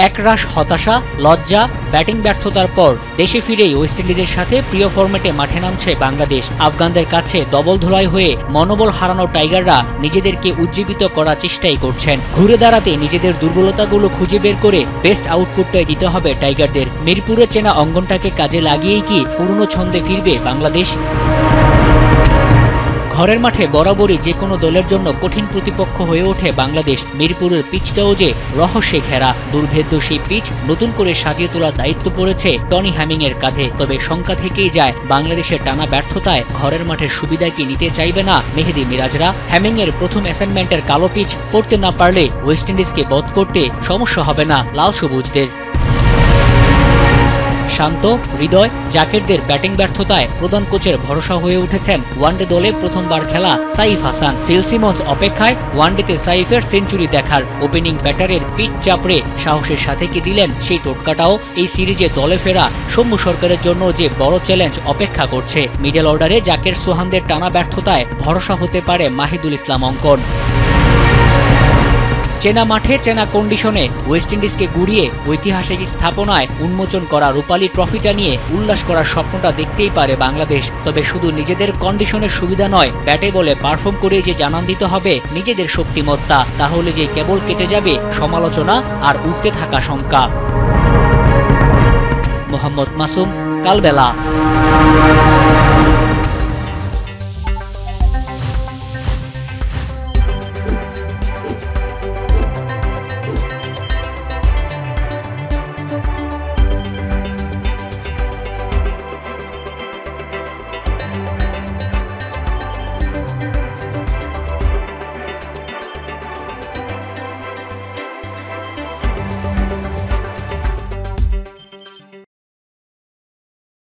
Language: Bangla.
একরাশ হতাশা, লজ্জা, ব্যাটিং ব্যর্থতার পর দেশে ফিরেই ওয়েস্ট ইন্ডিজের সাথে প্রিয় ফরম্যাটে মাঠে নামছে বাংলাদেশ। আফগানদের কাছে দবল ধোলাই হয়ে মনোবল হারানো টাইগাররা নিজেদেরকে উজ্জীবিত করার চেষ্টাই করছেন। ঘুরে দাঁড়াতে নিজেদের দুর্বলতাগুলো খুঁজে বের করে বেস্ট আউটপুটটাই দিতে হবে টাইগারদের। মিরপুরের চেনা অঙ্গনটাকে কাজে লাগিয়েই কি পুরনো ছন্দে ফিরবে বাংলাদেশ? ঘরের মাঠে বরাবরই যে কোনো দলের জন্য কঠিন প্রতিপক্ষ হয়ে ওঠে বাংলাদেশ। মিরপুরের পিচটাও যে রহস্যে ঘেরা। দুর্ভেদ্য সেই পিচ নতুন করে সাজিয়ে তোলার দায়িত্ব পড়েছে টনি হ্যামিং এর কাঁধে। তবে শঙ্কা থেকেই যায় বাংলাদেশের টানা ব্যর্থতায় ঘরের মাঠের সুবিধা কি নিতে চাইবে না মেহেদী মিরাজরা। হ্যামিং এর প্রথম অ্যাসাইনমেন্টের কালো পিচ পড়তে না পারলে ওয়েস্ট ইন্ডিজকে বধ করতে সমস্যা হবে না লাল সবুজদের। শান্ত, হৃদয়, জাকেরদের ব্যাটিং ব্যর্থতায় প্রধান কোচের ভরসা হয়ে উঠেছেন ওয়ানডে দলে প্রথমবার খেলা সাইফ হাসান। ফিল সিমন্স অপেক্ষায় ওয়ানডেতে সাইফের সেঞ্চুরি দেখার। ওপেনিং ব্যাটারের পিচ চাপড়ে সাহসের সাথে কি দিলেন সেই টোটকাটাও। এই সিরিজে দলে ফেরা সৌম্য সরকারের জন্য যে বড় চ্যালেঞ্জ অপেক্ষা করছে। মিডল অর্ডারে জাকের সোহানদের টানা ব্যর্থতায় ভরসা হতে পারে মাহিদুল ইসলাম অঙ্কন। চেনা মাঠে চেনা কন্ডিশনে ওয়েস্ট ইন্ডিজকে গুড়িয়ে ঐতিহাসিক স্থাপনায় উন্মোচন করা রূপালী ট্রফিটা নিয়ে উল্লাস করার স্বপ্নটা দেখতেই পারে বাংলাদেশ। তবে শুধু নিজেদের কন্ডিশনের সুবিধা নয়, ব্যাটে বলে পারফর্ম করে যে জানান দিতে হবে নিজেদের শক্তিমত্তা। তাহলে যে কেবল কেটে যাবে সমালোচনা আর উঠতে থাকা শঙ্কা। মোহাম্মদ মাসুম, কালবেলা।